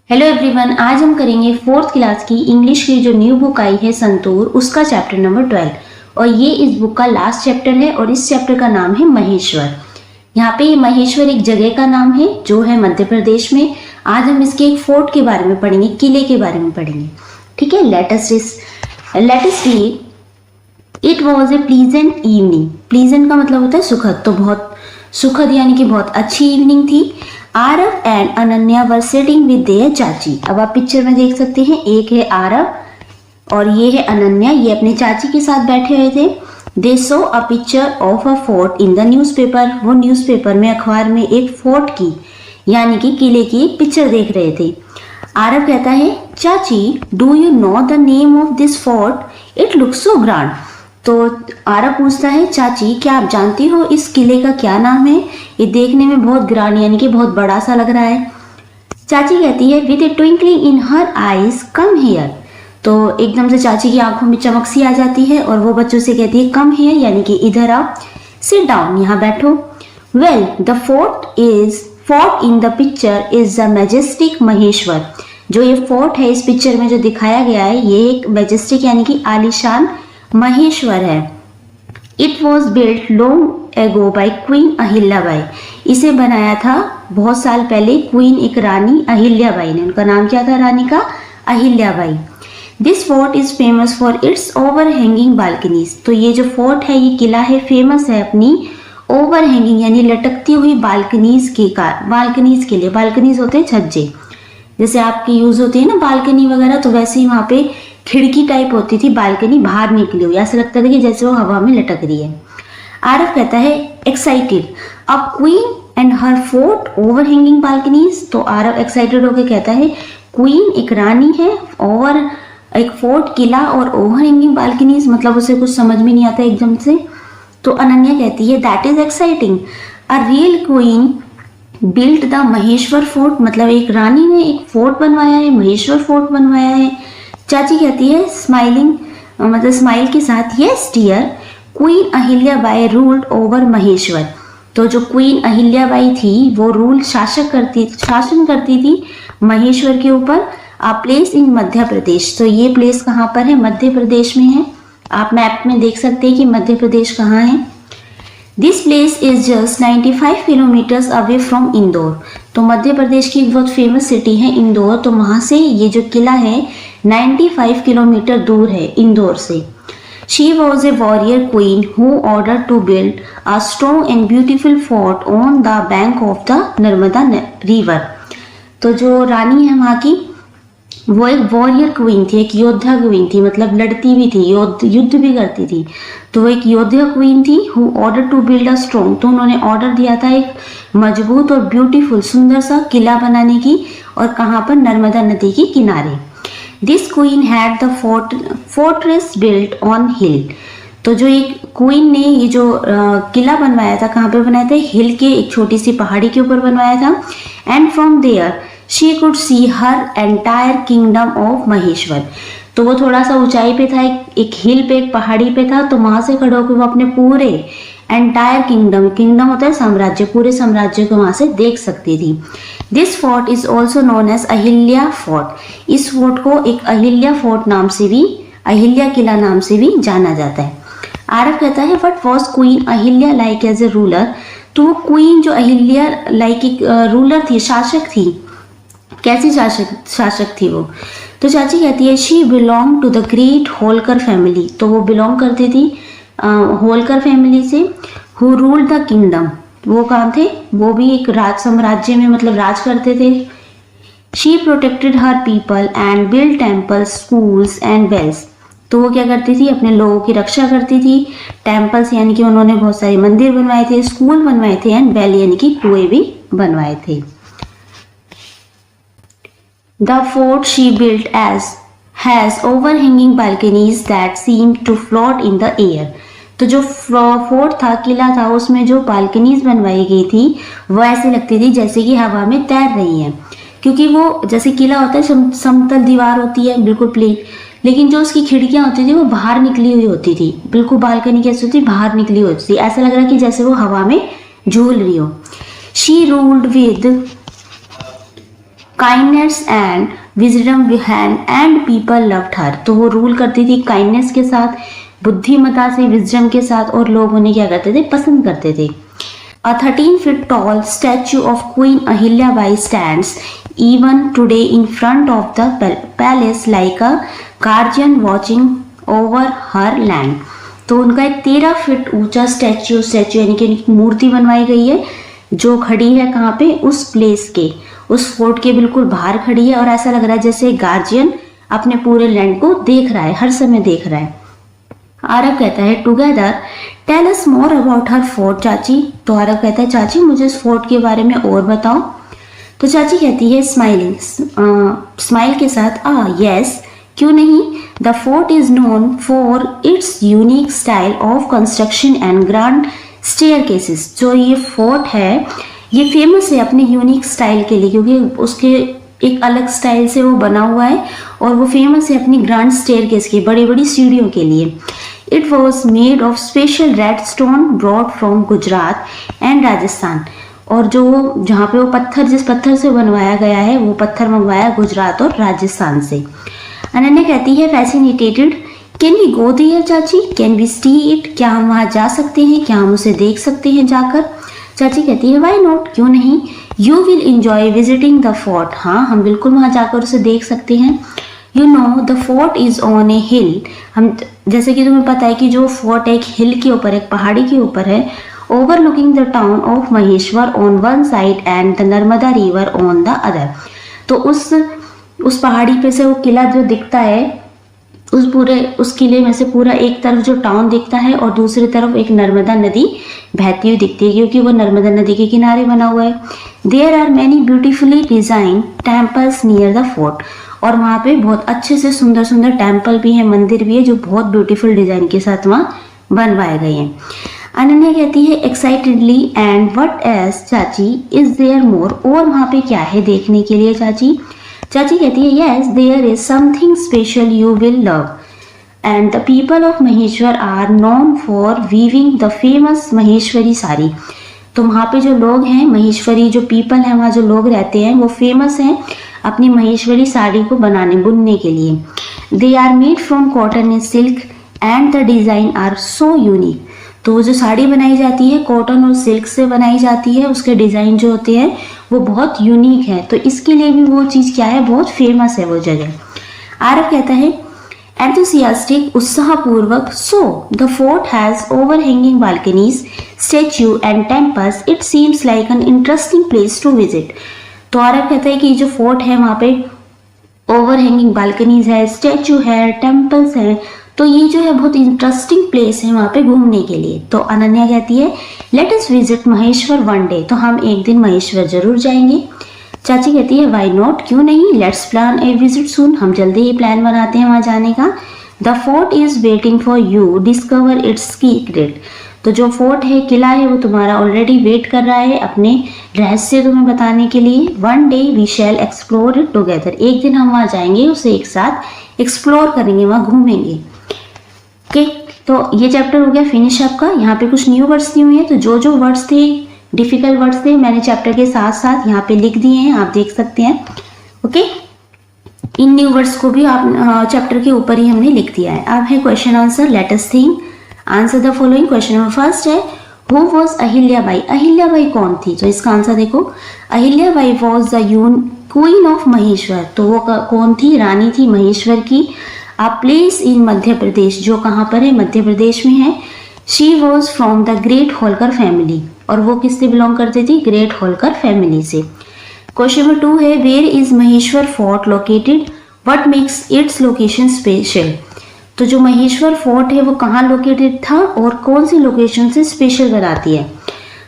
Hello everyone, आज हम करेंगे फोर्थ क्लास की इंग्लिश की जो न्यू बुक आई है संतूर, उसका चैप्टर नंबर 12। और ये इस बुक का लास्ट चैप्टर है और इस चैप्टर का नाम है महेश्वर। यहाँ पे महेश्वर एक जगह का नाम है जो है मध्य प्रदेश में। आज हम इसके एक फोर्ट के बारे में पढ़ेंगे, किले के बारे में पढ़ेंगे। ठीक है, let us read. It was a pleasant evening. Pleasant का मतलब होता है सुखद, तो बहुत सुखद यानी कि बहुत अच्छी इवनिंग थी। Aarav and Ananya were sitting with their चाची। अब आप पिक्चर में देख सकते हैं, एक है आरव और ये है अनन्या, ये अपने चाची के साथ बैठे हुए थे। They saw a picture of a fort in the newspaper. वो न्यूज़पेपर में, अखबार में एक फोर्ट की यानी कि किले की एक पिक्चर देख रहे थे। आरव कहता है, चाची do you know the name of this fort, it looks so grand. तो आरव पूछता है, चाची क्या आप जानती हो इस किले का क्या नाम है, ये देखने में बहुत ग्रैंड यानी कि बहुत बड़ा सा लग रहा है। चाची कहती है, with A twinkling in her eyes come here. तो एकदम से चाची की आंखों में चमक सी आ जाती है और वो बच्चों से कहती है, कम हियर यानी कि इधर आओ, सिट डाउन यहाँ बैठो। Well the fort in the picture is the majestic Maheshwar. जो ये फोर्ट है इस पिक्चर में जो दिखाया गया है, ये एक मैजेस्टिक यानी कि आलीशान महेश्वर है। It was built long ago by queen Ahilyabai. इसे बनाया था बहुत साल पहले क्वीन, एक रानी अहिल्याबाई ने। उनका नाम क्या था रानी का? Ahilyabai. This fort is famous for its over hanging balconies. तो ये जो फोर्ट है, ये किला है, फेमस है अपनी ओवर हैंगिंग यानी लटकती हुई बालकनीज के लिए। बालकनीज होते हैं छज्जे, जैसे आपकी यूज होती है ना बालकनी वगैरह, तो वैसे ही वहां पे खिड़की टाइप होती थी, बालकनी बाहर निकली हुई, ऐसा लगता था कि जैसे वो हवा में लटक रही है। आरव कहता है, एक्साइटेड अब queen and her fort over hanging balconies. तो आरव एक्साइटेड होकर कहता है, क्वीन एक रानी है और एक फोर्ट किला और ओवर हैंगिंग बालकनीज, मतलब उसे कुछ समझ में नहीं आता एकदम से। तो अनन्या कहती है, that is exciting, a real queen built the Maheshwar fort. मतलब एक रानी ने एक फोर्ट बनवाया है, महेश्वर फोर्ट बनवाया है। चाची कहती है स्माइलिंग, मतलब स्माइल के साथ, yes dear, queen Ahilyabai ruled over Maheshwar. तो जो क्वीन अहिल्याबाई थी वो शासन करती थी महेश्वर के ऊपर। आ प्लेस इन मध्य प्रदेश। तो ये प्लेस कहाँ पर है? मध्य प्रदेश में है। आप मैप में देख सकते हैं कि मध्य प्रदेश कहाँ है। This place is just 95 kilometres away from Indore. तो मध्य प्रदेश की एक बहुत फेमस सिटी है इंदौर, तो वहां से ये जो किला है 95 किलोमीटर दूर है इंदौर से। She was a warrior queen who order to build a strong and beautiful fort on the bank of the Narmada river. तो जो रानी है वहाँ की, वो एक वॉरियर क्वीन थी, एक योद्धा क्वीन थी, मतलब लड़ती भी थी, युद्ध भी करती थी। तो वो एक योद्धा क्वीन थी। Who order to build a strong, तो उन्होंने ऑर्डर दिया था एक मजबूत और ब्यूटीफुल सुंदर सा किला बनाने की। और कहाँ पर? नर्मदा नदी के किनारे। This queen had the fortress built on हिल। तो जो एक क्वीन ने ये जो किला बनवाया था, कहाँ पे बनाया था? हिल के, एक छोटी सी पहाड़ी के ऊपर बनवाया था। And from there she could see her entire kingdom of Maheshwar. तो वो थोड़ा सा ऊंचाई पे था, एक हिल पे, एक पहाड़ी पे था, तो वहां से खड़े होकर वो अपने पूरे एंटायर किंगडम होता है साम्राज्य, पूरे साम्राज्य को वहां से देख सकती थी। This fort is also known as Ahilya fort. इस फोर्ट को एक अहिल्या फोर्ट नाम से भी, अहिल्या किला नाम से भी जाना जाता है। आरव कहता है, but was queen Ahilya like as a ruler. तो वो क्वीन जो अहिल्या लाइक एक रूलर थी, शासक थी, कैसी शासक थी वो? तो चाची कहती है, she belong to the great Holkar family. तो वो बिलोंग करती थी होलकर फैमिली से। हु रूल्ड द किंगडम, वो कहाँ थे? वो भी एक राज साम्राज्य में, मतलब राज करते थे। She protected her people and build temples, schools and wells. तो वो क्या करती थी? अपने लोगों की रक्षा करती थी। टेम्पल्स यानी कि उन्होंने बहुत सारे मंदिर बनवाए थे, स्कूल बनवाए थे, एंड वेल यानी कि कुएं भी बनवाए थे। The fort she built has overhanging balconies that seem to float in the air. तो जो फोर्ट था, किला था, उसमें जो बालकनीज बनवाई गई थी वो ऐसे लगती थी जैसे कि हवा में तैर रही हैं। क्योंकि वो जैसे किला होता है समतल दीवार होती है, बिल्कुल प्लेन, लेकिन जो उसकी खिड़कियां होती थी वो बाहर निकली हुई होती थी। बिल्कुल बालकनी कैसी होती, बाहर निकली हुई होती थी, ऐसा लग रहा कि जैसे वो हवा में झूल रही हो। She ruled with kindness and wisdom and people loved her. तो वो रूल करती थी काइंडनेस के साथ, बुद्धिमता से, विजडम के साथ, और लोग उन्हें क्या करते थे, पसंद करते थे। A 13 feet tall statue of Queen Ahilyabai stands even today in front of the palace like a guardian watching over her land। तो उनका एक 13 फीट ऊंचा स्टैच्यू यानी कि एक मूर्ति बनवाई गई है जो खड़ी है कहाँ पे, उस प्लेस के, उस फोर्ट के बिल्कुल बाहर खड़ी है, और ऐसा लग रहा है जैसे गार्जियन अपने पूरे लैंड को देख रहा है, हर समय देख रहा है। आरव कहता है together tell us more about her fort चाची। तो आरव कहता है चाची मुझे इस फोर्ट के बारे में और बताओ। तो चाची कहती है स्माइलिंग, स्माइल के साथ, यस क्यों नहीं, the fort is known for its unique style of construction and grand staircases. जो ये फोर्ट है ये फेमस है अपने यूनिक स्टाइल के लिए, क्योंकि उसके एक अलग स्टाइल से वो बना हुआ है, और वो फेमस है अपनी ग्रांड स्टेयरकेस की, बड़ी बड़ी सीढ़ियों के लिए। It was made of special red stone broad from Gujarat and Rajasthan. और जो जहाँ पे वो पत्थर, जिस पत्थर से बनवाया गया है, वो पत्थर मंगवाया गुजरात और राजस्थान से। अनन्या कहती है fascinated can we go there चाची, कैन वी सी इट, क्या हम वहाँ जा सकते हैं, क्या हम उसे देख सकते हैं जाकर। चाची कहती है वाई नॉट, क्यों नहीं, you will enjoy visiting the fort. हाँ हम बिल्कुल वहाँ जाकर उसे देख सकते हैं। You know the fort is on a hill. हम जैसे कि तुम्हें पता है कि जो फोर्ट एक हिल के ऊपर, एक पहाड़ी के ऊपर है, overlooking the town of Maheshwar on one side and the Narmada river on the other. तो उस पहाड़ी पे से वो किला जो दिखता है, उस किले में से पूरा एक तरफ जो टाउन दिखता है और दूसरी तरफ एक नर्मदा नदी बहती हुई दिखती है, क्योंकि वो नर्मदा नदी के किनारे बना हुआ है। There are many beautifully design temples near the fort. और वहाँ पे बहुत अच्छे से सुंदर सुंदर टेम्पल भी है, मंदिर भी है, जो बहुत ब्यूटीफुल डिजाइन के साथ वहाँ बनवाए गए हैं। अनन्या कहती है एक्साइटेडली एंड व्हाट एल्स चाची इज देयर मोर, और वहाँ पे क्या है देखने के लिए चाची। चाची कहती है yes there is something special you will love and the people of Maheshwar are known for weaving the famous Maheshwari sari. तो वहाँ पे जो लोग हैं, महेश्वरी जो पीपल हैं, वहाँ जो लोग रहते हैं, वो फेमस हैं अपनी महेश्वरी साड़ी को बुनने के लिए। They are made from cotton and silk and the design are so unique. तो वो जो साड़ी बनाई जाती है कॉटन और सिल्क से बनाई जाती है, उसके डिज़ाइन जो होते हैं वो बहुत यूनिक है, तो इसके लिए भी वो चीज़ क्या है, बहुत फेमस है वो जगह। आरव कहता है एंथुसियास्टिक, उत्साहपूर्वक, so the fort has overhanging balconies, statue and temples, it seems like an interesting place to visit. तो आरव कहता है कि जो फोर्ट है वहाँ पे ओवरहैंगिंग बालकनीज है, स्टेच्यू है, टेम्पल्स हैं, तो ये जो है बहुत इंटरेस्टिंग प्लेस है वहाँ पे घूमने के लिए। तो अनन्या कहती है लेट अस विजिट महेश्वर वन डे, तो हम एक दिन महेश्वर जरूर जाएंगे। चाची कहती है वाई नॉट, क्यों नहीं, लेट्स प्लान ए विजिट सून, हम जल्दी ही प्लान बनाते हैं वहाँ जाने का। The fort is waiting for you, discover it's secret. तो जो फोर्ट है, किला है, वो तुम्हारा ऑलरेडी वेट कर रहा है अपने रहस्य तुम्हें बताने के लिए। One day we shall explore it together, एक दिन हम वहाँ जाएंगे, उसे एक साथ एक्सप्लोर करेंगे, वहाँ घूमेंगे। ओके, तो ये चैप्टर हो गया फिनिश आपका। यहाँ पे कुछ न्यू वर्ड्स दिए हुए हैं, तो जो जो वर्ड्स थे, डिफिकल्ट वर्ड्स थे, मैंने चैप्टर के साथ साथ यहाँ पे लिख दिए हैं, आप देख सकते हैं। ओके, इन न्यू वर्ड्स को भी आप चैप्टर के ऊपर ही हमने लिख दिया है। अब है question answer, let us think, answer the following. Question number first है हु वॉज अहिल्याबाई, अहिल्याबाई कौन थी। तो इसका आंसर देखो, Ahilyabai was the queen of Maheshwar. तो वो कौन थी, रानी थी महेश्वर की। अ प्लेस इन मध्य प्रदेश, जो कहाँ पर है, मध्य प्रदेश में है। She was from the great Holkar family, और वो किससे बिलोंग करती थी, ग्रेट होलकर फैमिली से। क्वेश्चन नंबर 2 है where is Maheshwar fort located, what makes its location special. तो जो महेश्वर फोर्ट है वो कहाँ लोकेटेड था और कौन सी लोकेशन से स्पेशल बनाती है।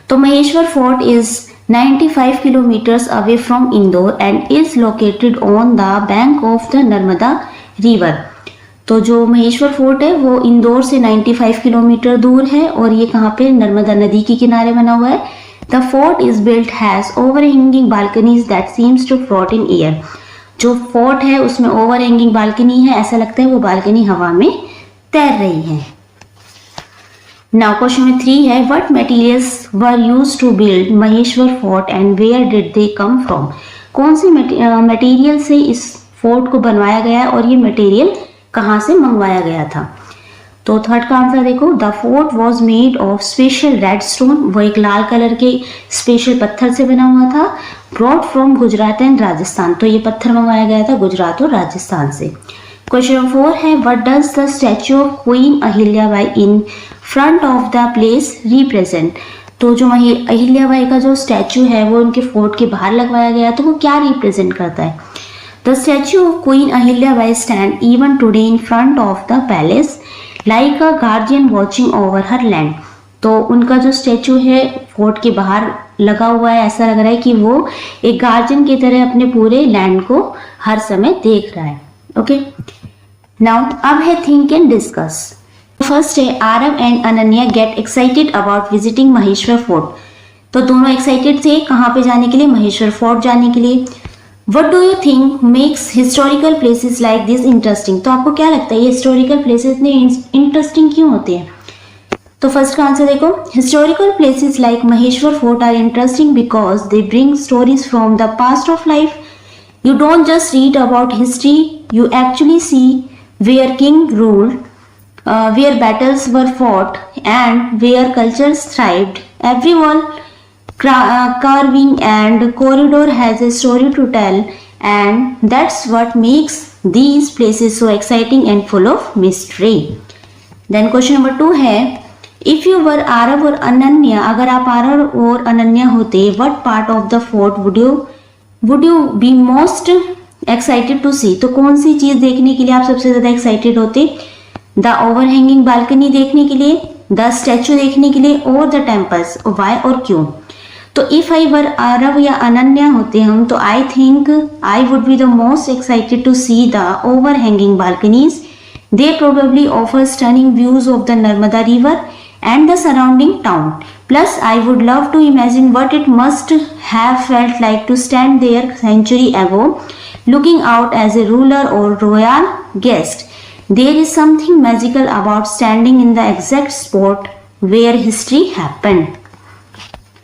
तो Maheshwar fort is 95 kilometres away from Indore and is located on the bank of the Narmada river. तो जो महेश्वर फोर्ट है वो इंदौर से 95 किलोमीटर दूर है, और ये कहाँ पे, नर्मदा नदी के किनारे बना हुआ है। The fort is built has overhanging balconies that seems to float in air. जो फोर्ट है उसमें ओवरहैंगिंग बालकनी है, ऐसा लगता है वो बालकनी हवा में तैर रही है। नाउ क्वेश्चन नंबर 3 है what materials were used to build Maheshwar fort and where did they come from. कौन से मटेरियल से इस फोर्ट को बनवाया गया है और ये मटेरियल कहाँ से मंगवाया गया था। तो थर्ड का आंसर देखो, the fort was made of special red stone, वो एक लाल कलर के स्पेशल पत्थर से बना हुआ था। Broad from Gujarat and Rajasthan, तो ये पत्थर मंगवाया गया था गुजरात और राजस्थान से। क्वेश्चन नंबर 4 है, what does the statue of queen Ahilyabai in front of the place represent. तो जो अहिल्याबाई का जो स्टैचू है वो उनके फोर्ट के बाहर लगवाया गया, तो वो क्या रिप्रेजेंट करता है। The statue of queen Ahilyabai stand even today in front of the palace like a guardian watching over her land. तो उनका जो स्टैचू है फोर्ट के बाहर लगा हुआ है, ऐसा लग रहा है कि वो एक गार्जियन की तरह अपने पूरे लैंड को हर समय देख रहा है। ओके, नाउ अब है थिंक एंड डिस्कस। फर्स्ट है, Aarav and Ananya get excited about visiting Maheshwar fort. तो दोनों एक्साइटेड थे कहाँ पे जाने के लिए, महेश्वर फोर्ट जाने के लिए। What do you think makes historical places like this interesting? तो आपको क्या लगता है ये हिस्टोरिकल प्लेसेस इतने इंटरेस्टिंग क्यों होते हैं। तो फर्स्ट का आंसर देखो, historical places like Maheshwar fort are interesting because they bring stories from the past of life. You don't just read about history, you actually see where king ruled, where battles were fought and where cultures thrived. Everyone carving and corridor has a story to tell, and that's what makes these places so exciting and full of mystery. Then question number 2 है, if you were Aarav और अनन्या, अगर आप आरव और अनन्या होते, what part of the fort would you be most excited to see? तो कौन सी चीज देखने के लिए आप सबसे ज्यादा एक्साइटेड होते, द ओवरहैंगिंग बालकनी देखने के लिए, द स्टैचू देखने के लिए, और द टेम्पल्स, वाई और क्यों। तो इफ आई वर आरव या अनन्या होते हम, तो I think I would be the most excited to see the over hanging balconies. They probably offer stunning views of the Narmada river and the surrounding town. Plus I would love to imagine what it must have felt like to stand there century ago, looking out as a ruler और royal guest. There is something magical about standing in the exact spot where history happened.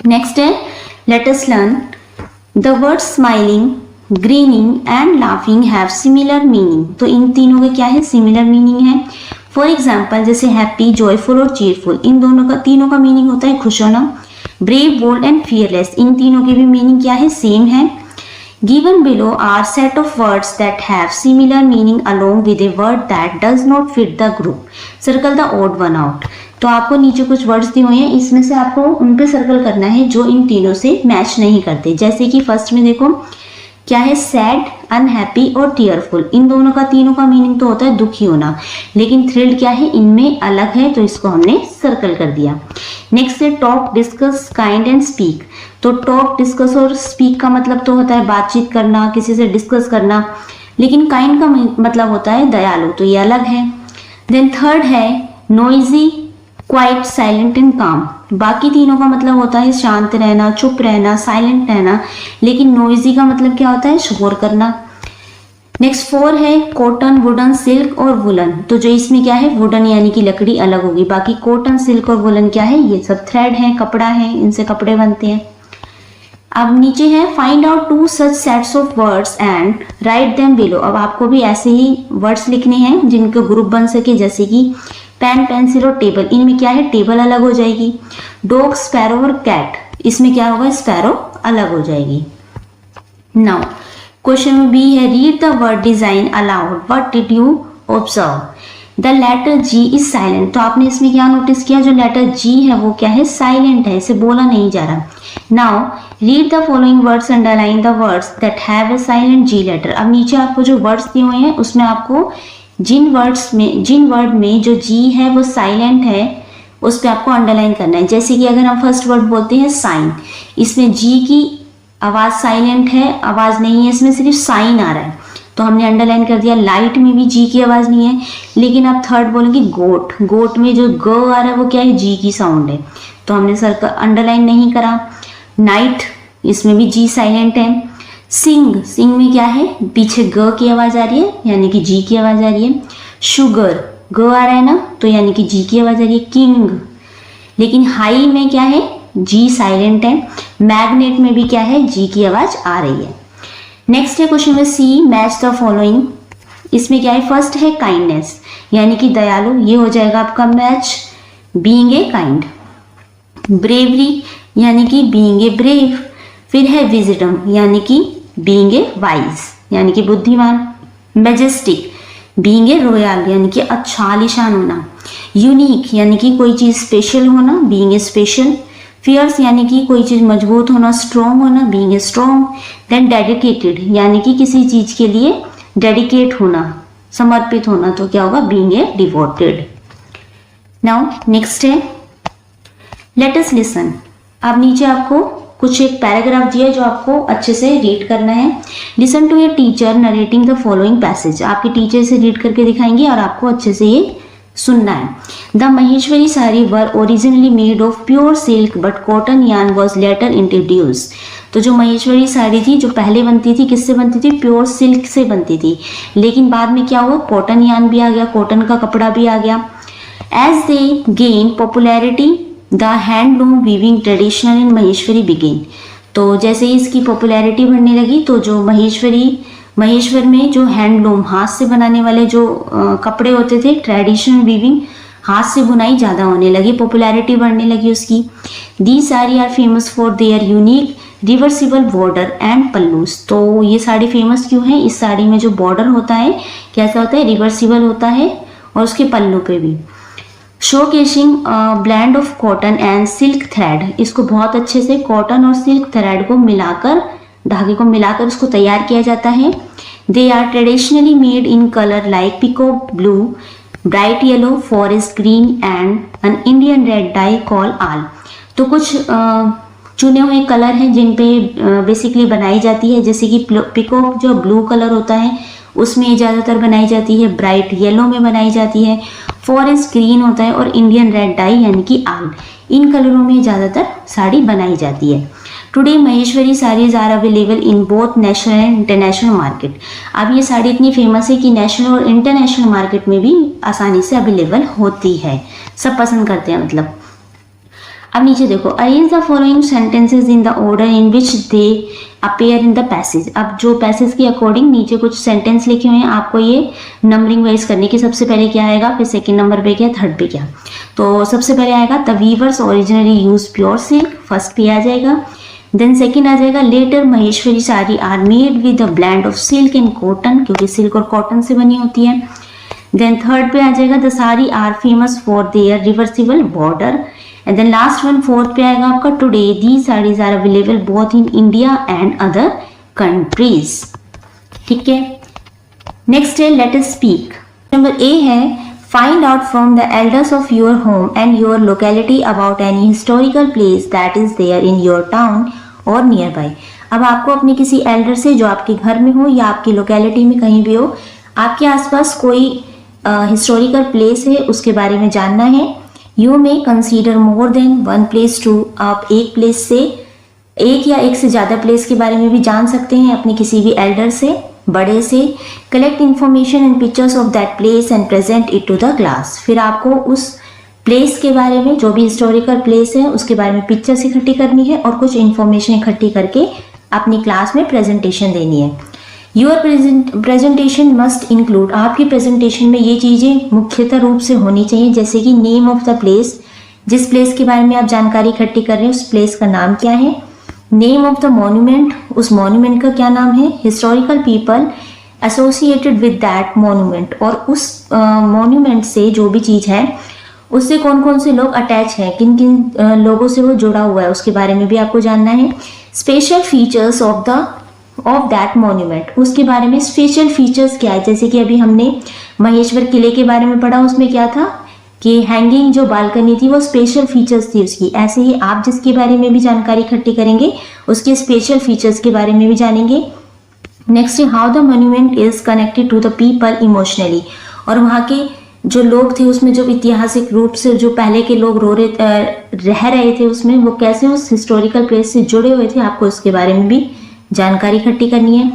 Next है, let us learn the word smiling, grinning and laughing have similar meaning. तो इन तीनों के क्या है, similar meaning है। For example जैसे happy, joyful और cheerful, इन तीनों का मीनिंग होता है खुश होना। ब्रेव, बोल्ड एंड फियरलेस, इन तीनों के भी मीनिंग क्या है, सेम है। Given below are set of words that have similar meaning along with a word that does not fit the group. Circle the odd one out. तो आपको नीचे कुछ वर्ड्स दिए हुए हैं, इसमें से आपको उन पे सर्कल करना है जो इन तीनों से मैच नहीं करते। जैसे कि फर्स्ट में देखो क्या है, सैड, अनहैप्पी और टीयरफुल, इन तीनों का मीनिंग तो होता है दुखी होना, लेकिन थ्रिल्ड क्या है, इनमें अलग है, तो इसको हमने सर्कल कर दिया। नेक्स्ट है talk, discuss, kind and speak. तो टॉक, डिस्कस और स्पीक का मतलब तो होता है बातचीत करना, किसी से डिस्कस करना, लेकिन काइंड का मतलब होता है दयालु, तो ये अलग है। देन थर्ड है नॉइजी, क्वाइट, साइलेंट एंड काम। बाकी तीनों का मतलब होता है शांत रहना, चुप रहना, साइलेंट रहना, लेकिन नॉइजी का मतलब क्या होता है, शोर करना। नेक्स्ट 4 है कॉटन, वुडन, सिल्क और वुलन। तो जो इसमें क्या है, वुडन यानी कि लकड़ी अलग होगी, बाकी कॉटन, सिल्क और वुलन क्या है, ये सब थ्रेड है, कपड़ा है, इनसे कपड़े बनते हैं। अब नीचे है find out 2 such sets of words and write them below. अब आपको भी ऐसे ही वर्ड्स लिखने हैं जिनके ग्रुप बन सके, जैसे कि पेन, पेंसिल और टेबल। इनमें क्या है, टेबल अलग हो जाएगी। डॉग, स्पैरो और कैट, इसमें क्या होगा, स्पैरो अलग हो जाएगी। नाउ क्वेश्चन में बी है, read the word design aloud, what did you observe. The letter G is silent. तो आपने इसमें क्या नोटिस किया, जो लेटर जी है वो क्या है, साइलेंट है, इसे बोला नहीं जा रहा। Now read the following words, underline the words that have a silent G letter. अब नीचे आपको जो वर्ड्स दिए हुए हैं उसमें आपको जिन वर्ड में जो जी है वो साइलेंट है उस पर आपको अंडरलाइन करना है। जैसे कि अगर हम फर्स्ट वर्ड बोलते हैं साइन, इसमें जी की आवाज साइलेंट है, आवाज नहीं है, इसमें सिर्फ साइन आ रहा है, तो हमने अंडरलाइन कर दिया। लाइट में भी जी की आवाज नहीं है, लेकिन आप थर्ड बोलेंगे गोट, गोट में जो ग आ रहा है वो क्या है, जी की साउंड है, तो हमने सर्कल अंडरलाइन नहीं करा। नाइट, इसमें भी जी साइलेंट है। सिंग, सिंग में क्या है, पीछे ग की आवाज आ रही है, यानी कि जी की आवाज आ रही है। शुगर, ग आ रहा है ना, तो यानी कि जी की आवाज आ रही है। किंग, लेकिन हाई में क्या है, जी साइलेंट है। मैग्नेट में भी क्या है, जी की आवाज आ रही है। नेक्स्ट है question number C, match the following. इसमें क्या है, फर्स्ट है काइंडनेस यानी कि दयालु, ये हो जाएगा आपका match, being a kind. Bravery यानी कि बीइंग ए ब्रेव। फिर है विजडम यानी कि बीइंग ए वाइज यानी कि बुद्धिमान। मैजेस्टिक बीइंग ए रॉयल यानी कि अच्छा आलीशान होना। यूनिक यानी कि कोई चीज स्पेशल होना, बीइंग ए स्पेशल। फियर्स यानी कि कोई चीज मजबूत होना, स्ट्रॉन्ग होना, being a strong. Then dedicated यानी कि किसी चीज के लिए डेडिकेट होना, समर्पित होना, तो क्या होगा, being a devoted. Now next है लेट अस लिसन। अब नीचे आपको कुछ एक पैराग्राफ दिया है जो आपको अच्छे से रीड करना है। Listen to your teacher narrating the following passage. आपके टीचर से रीड करके दिखाएंगे और आपको अच्छे से ये सुनना है। The Maheshwari sari were originally made of pure silk but cotton yarn was later introduce. तो जो महेश्वरी साड़ी थी जो पहले बनती थी किससे बनती थी, प्योर सिल्क से बनती थी, लेकिन बाद में क्या हुआ, कॉटन यार्न भी आ गया, कॉटन का कपड़ा भी आ गया। As they gain popularity the handloom weaving traditional in Maheshwari begin. तो जैसे ही इसकी पॉपुलैरिटी बढ़ने लगी तो जो महेश्वर में जो हैंडलूम हाथ से बनाने वाले जो कपड़े होते थे, ट्रेडिशनल वीविंग हाथ से बुनाई ज़्यादा होने लगी, पॉपुलैरिटी बढ़ने लगी उसकी। The sari are famous for their unique reversible border and pallus. तो ये साड़ी फेमस क्यों है, इस साड़ी में जो बॉर्डर होता है कैसा होता है, रिवर्सिबल होता है, और उसके पल्लू पे भी। Showcasing blend of cotton and silk thread. इसको बहुत अच्छे से कॉटन और सिल्क थ्रेड को मिलाकर, धागे को मिलाकर उसको तैयार किया जाता है। They are traditionally made in colour like peacock blue, bright yellow, forest green and an Indian red dye called aal. तो कुछ चुने हुए कलर हैं जिन पे बेसिकली बनाई जाती है, जैसे कि पीकॉक जो ब्लू कलर होता है उसमें ज़्यादातर बनाई जाती है, ब्राइट येलो में बनाई जाती है, फॉरेस्ट ग्रीन होता है, और इंडियन रेड डाई यानी कि आल, इन कलरों में ज़्यादातर साड़ी बनाई जाती है। Today Maheshwari saris are available in both national and international market. अब ये साड़ी इतनी फेमस है कि नेशनल और इंटरनेशनल मार्केट में भी आसानी से अवेलेबल होती है, सब पसंद करते हैं मतलब। अब नीचे देखो, arrange the following sentences in the order in which they appear in the passage. अब जो पैसेज के अकॉर्डिंग नीचे कुछ सेंटेंस लिखे हुए हैं, आपको ये नंबरिंग वाइज करने की। सबसे पहले क्या आएगा, फिर सेकंड नंबर पे क्या, थर्ड पे क्या। तो सबसे पहले आएगा the weavers originally use pure silk, first पे आ जाएगा। देन सेकंड आ जाएगा later Maheshwari sari are made with a blend of silk and cotton, क्योंकि सिल्क और कॉटन से बनी होती है। देन थर्ड पे आ जाएगा the sari are famous for their reversible border. And then last one fourth पे आएगा आपका today the saris are available both in India and other countries. ठीक है, नेक्स्ट है let us speak. Number A है find out from the elders of your home and your locality about any historical place that is there in your town और near by. अब आपको अपने किसी Elder से जो आपके घर में हो या आपकी लोकेलिटी में कहीं भी हो, आपके आसपास कोई हिस्टोरिकल प्लेस है उसके बारे में जानना है। You may consider more than one place too. आप एक प्लेस से, एक या एक से ज़्यादा प्लेस के बारे में भी जान सकते हैं अपने किसी भी एल्डर से, बड़े से। Collect information and pictures of that place and present it to the class. फिर आपको उस प्लेस के बारे में, जो भी हिस्टोरिकल प्लेस है उसके बारे में पिक्चर्स इकट्ठी करनी है और कुछ इन्फॉर्मेशन इकट्ठी करके अपनी क्लास में प्रेजेंटेशन देनी है। योर प्रेजेंटेशन मस्ट इंक्लूड, आपकी प्रेजेंटेशन में ये चीज़ें मुख्यतः रूप से होनी चाहिए, जैसे कि नेम ऑफ द प्लेस, जिस प्लेस के बारे में आप जानकारी इकट्ठी कर रहे हैं उस प्लेस का नाम क्या है। नेम ऑफ द मॉन्यूमेंट, उस मॉन्यूमेंट का क्या नाम है। Historical people associated with that monument, और उस मॉन्यूमेंट से जो भी चीज़ है उससे कौन कौन से लोग अटैच हैं, किन किन लोगों से वो जुड़ा हुआ है, उसके बारे में भी आपको जानना है। Special features of that monument, उसके बारे में स्पेशल फीचर्स क्या है। जैसे कि अभी हमने महेश्वर किले के बारे में पढ़ा, उसमें क्या था कि हैंगिंग जो बालकनी थी वो स्पेशल फीचर्स थी उसकी। ऐसे ही आप जिसके बारे में भी जानकारी इकट्ठी करेंगे उसके स्पेशल फीचर्स के बारे में भी जानेंगे। नेक्स्ट है how the monument is connected to the people emotionally, और वहाँ के जो लोग थे उसमें जो ऐतिहासिक रूप से जो पहले के लोग रह रहे थे उसमें, वो कैसे उस हिस्टोरिकल प्लेस से जुड़े हुए थे, आपको उसके बारे में भी जानकारी इकट्ठी करनी है।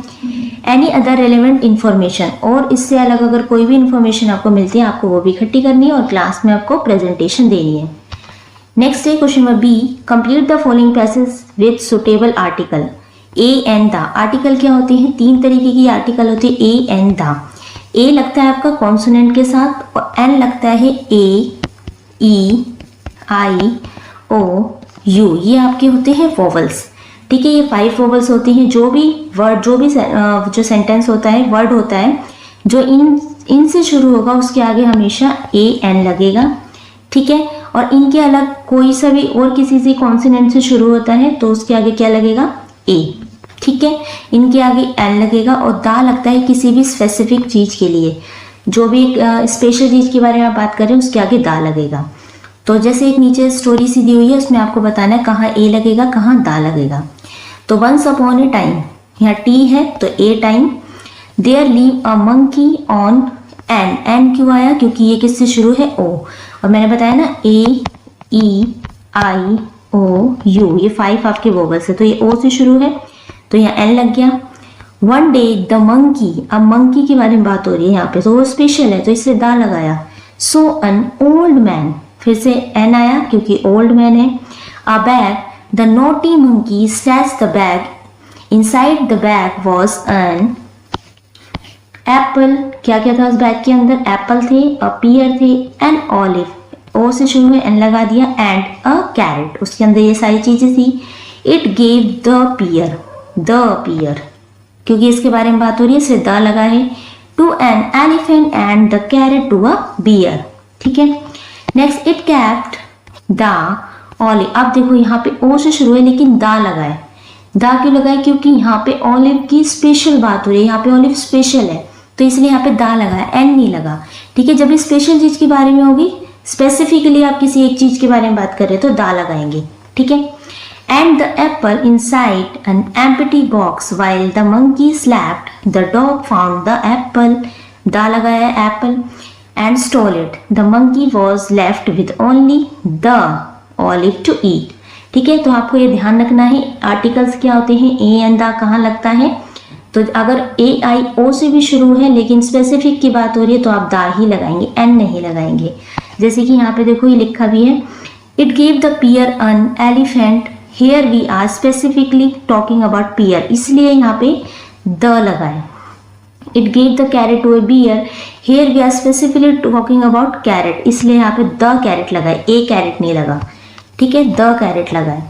एनी अदर रेलेवेंट इन्फॉर्मेशन, और इससे अलग अगर कोई भी इन्फॉर्मेशन आपको मिलती है आपको वो भी इकट्ठी करनी है और क्लास में आपको प्रेजेंटेशन देनी है। नेक्स्ट है question number B, complete the following passage with suitable article. A and the. Article क्या होते हैं? 3 तरीके की आर्टिकल होते हैं ए एंड द। ए लगता है आपका कॉन्सोनेंट के साथ और एन लगता है ए, ई, आई, ओ, यू, ये आपके होते हैं वोवल्स। ठीक है, ये 5 वोवल्स होती हैं। जो भी वर्ड, जो सेंटेंस होता है, वर्ड होता है, जो इन से शुरू होगा उसके आगे हमेशा ए एन लगेगा। ठीक है, और इनके अलग कोई सा भी और किसी से कॉन्सोनेंट से शुरू होता है तो उसके आगे क्या लगेगा? ए। ठीक है, इनके आगे एन लगेगा और दा लगता है किसी भी स्पेसिफिक चीज के लिए, जो भी स्पेशल चीज के बारे में आप बात कर रहे हैं उसके आगे दा लगेगा। तो जैसे एक नीचे स्टोरी सी दी हुई है, उसमें आपको बताना है कहाँ ए लगेगा, कहाँ दा लगेगा। तो वंस अपॉन ए टाइम, यहाँ टी है तो a time, there live a monkey on an. An क्यों आया? क्योंकि ये किससे शुरू है? ओ। और मैंने बताया ना ए, ई, आई, ओ, यू, ये 5 आपके वोवल्स है, तो ये ओ से शुरू है तो यहाँ एन लग गया। वन डे द मंकी, अब मंकी के बारे में बात हो रही है यहाँ पे, तो वो स्पेशल है तो इससे दा लगाया। सो एन ओल्ड मैन, फिर से एन आया क्योंकि ओल्ड मैन है। अ bag, the naughty monkey snatched the bag, inside the bag was an apple. क्या क्या था उस बैग के अंदर? एप्पल थे, अ पियर थे, एन ऑलिव, ओ से शुरू है एन लगा दिया, एंड अ कैरेट, उसके अंदर ये सारी चीजें थी। It gave the pear, the pear क्योंकि इसके बारे में बात हो रही है इसलिए द लगा है। To an elephant and the carrot to a bear. ठीक है, next it kept the olive. अब देखो यहाँ पे ओ से शुरू है लेकिन दा लगा है। दा क्यों लगा है? क्योंकि यहाँ पे ऑलिव की स्पेशल बात हो रही है, यहाँ पे ऑलिव स्पेशल है तो इसलिए यहाँ पे दा लगा है, एन नहीं लगा। ठीक है, जब भी स्पेशल चीज के बारे में होगी, स्पेसिफिकली आप किसी एक चीज के बारे में बात कर रहे हो तो दा लगाएंगे। ठीक है, and the apple inside an empty box while the monkey slapped the dog found the apple, दा लगाया apple, and stole it, the monkey was left with only the olive to eat. ठीक है, तो आपको ये ध्यान रखना है आर्टिकल्स क्या होते हैं, ए एंड द कहाँ लगता है। तो अगर ए आई ओ से भी शुरू है लेकिन स्पेसिफिक की बात हो रही है तो आप दा ही लगाएंगे, एन नहीं लगाएंगे। जैसे कि यहाँ पे देखो ये लिखा भी है, it gave the pear an elephant, here we are specifically talking about pear, इसलिए यहाँ पे द लगाए। It gave the carrot to a bear, here we are specifically talking about carrot, इसलिए यहाँ पे द कैरेट लगाए, ए कैरेट नहीं लगा। ठीक है, द कैरेट लगाए।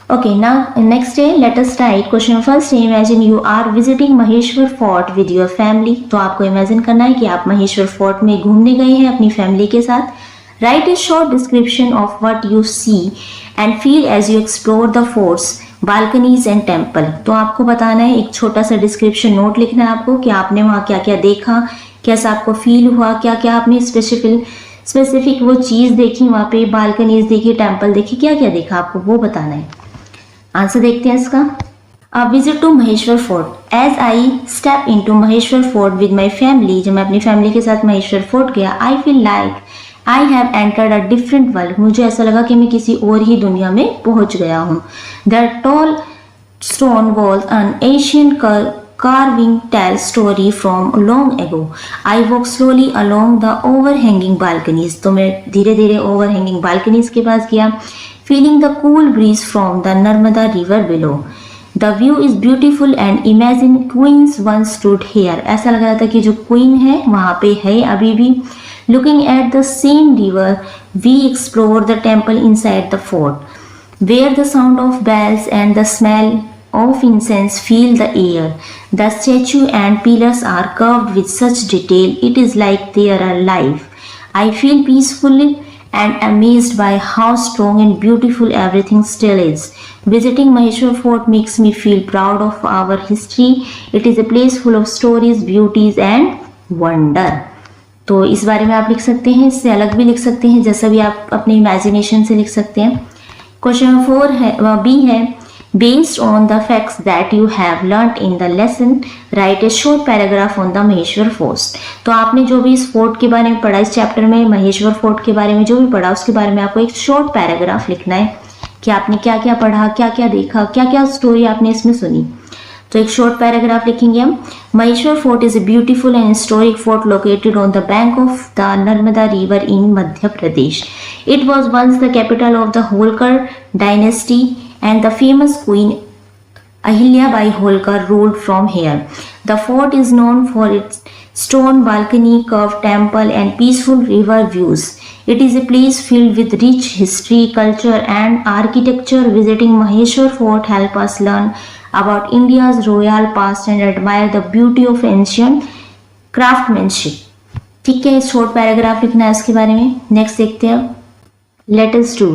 Okay, now next day let us write question first. Imagine you are visiting Maheshwar Fort with your family. तो आपको इमेजिन करना है कि आप महेश्वर फोर्ट में घूमने गए हैं अपनी फैमिली के साथ। Write a short description of what you see and feel as you explore the forts, balconies and temple. तो आपको बताना है, एक छोटा सा डिस्क्रिप्शन नोट लिखना है आपको कि आपने वहाँ क्या क्या देखा, कैसा आपको फील हुआ, क्या क्या आपने स्पेसिफिक वो चीज़ देखी वहाँ पे, बालकनीज देखी, टेम्पल देखी, क्या क्या देखा आपको वो बताना है। आंसर देखते हैं इसका। A visit to Maheshwar fort. As I step into Maheshwar fort with my family, जब मैं अपनी फैमिली के साथ महेश्वर फोर्ट गया, I feel like I have entered a different world, मुझे ऐसा लगा कि मैं किसी और ही दुनिया में पहुंच गया हूँ। The tall stone wall an ancient carving tells story from long ago. I walk slowly along the overhanging balconies. तो मैं धीरे धीरे overhanging balconies के पास गया, feeling the cool breeze from the Narmada river below. The view is beautiful and imagine queens once stood here. ऐसा लग रहा था कि जो queen है वहाँ पे है अभी भी। Looking at the same river, we explore the temple inside the fort, where the sound of bells and the smell of incense fill the air. The statue and pillars are carved with such detail, it is like they are alive. I feel peaceful and amazed by how strong and beautiful everything still is. Visiting Maheshwar Fort makes me feel proud of our history. It is a place full of stories, beauties and wonder. तो इस बारे में आप लिख सकते हैं, इससे अलग भी लिख सकते हैं, जैसा भी आप अपने इमेजिनेशन से लिख सकते हैं। क्वेश्चन 4 है, बी है, based on the facts that you have learnt in the lesson, write a short paragraph on the Maheshwar fort. तो आपने जो भी इस फोर्ट के बारे में पढ़ा, इस चैप्टर में महेश्वर फोर्ट के बारे में जो भी पढ़ा, उसके बारे में आपको एक शॉर्ट पैराग्राफ लिखना है कि आपने क्या क्या पढ़ा, क्या क्या देखा, क्या क्या स्टोरी आपने इसमें सुनी। तो एक शॉर्ट पैराग्राफ लिखेंगे हम। Maheshwar fort is a beautiful and historic fort located on the bank of the Narmada river in Madhya Pradesh. It was once the capital of the Holkar dynasty and the famous queen Ahilyabai Holkar ruled from here. The fort is known for its stone balcony, curved temple, and peaceful river views. It is a place filled with rich history, culture, and architecture. Visiting Maheshwar Fort help us learn about India's royal past and admire the beauty of ancient craftsmanship. ठीक है, short paragraph लिखना है इसके बारे में. Next देखते हैं. Let us do.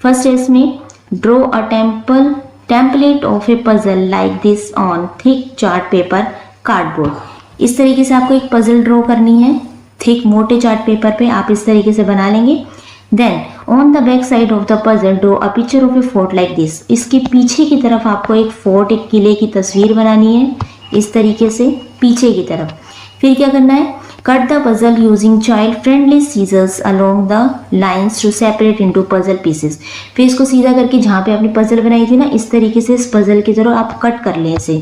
First है इसमें draw a template of A puzzle like this on thick chart paper cardboard. इस तरीके से आपको एक पजल ड्रॉ करनी है थिक मोटे चार्ट पेपर पे. आप इस तरीके से बना लेंगे. Then on the back side of the puzzle draw a picture of a fort like this. इसके पीछे की तरफ आपको एक फोर्ट, एक किले की तस्वीर बनानी है इस तरीके से पीछे की तरफ. फिर क्या करना है, cut the puzzle using child friendly scissors along the lines to separate into puzzle pieces. फिर इसको सीधा करके जहाँ पे आपने पजल बनाई थी ना, इस तरीके से इस पजल की तरह आप कट कर लें इसे.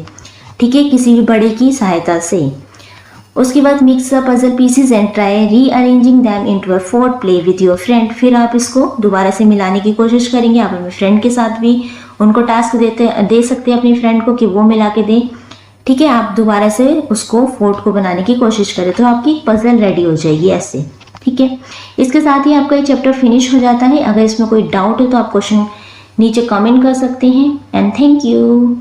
ठीक है, किसी भी बड़े की सहायता से. उसके बाद mix the puzzle pieces and try rearranging them into a fort. Play with your friend. फिर आप इसको दोबारा से मिलाने की कोशिश करेंगे. आप अपने फ्रेंड के साथ भी उनको टास्क दे सकते हैं अपनी फ्रेंड को कि वो मिला के दें. ठीक है, आप दोबारा से उसको फोर्ट को बनाने की कोशिश करें तो आपकी पजल रेडी हो जाएगी ऐसे. ठीक है, इसके साथ ही आपका ये चैप्टर फिनिश हो जाता है. अगर इसमें कोई डाउट है तो आप क्वेश्चन नीचे कमेंट कर सकते हैं. And thank you.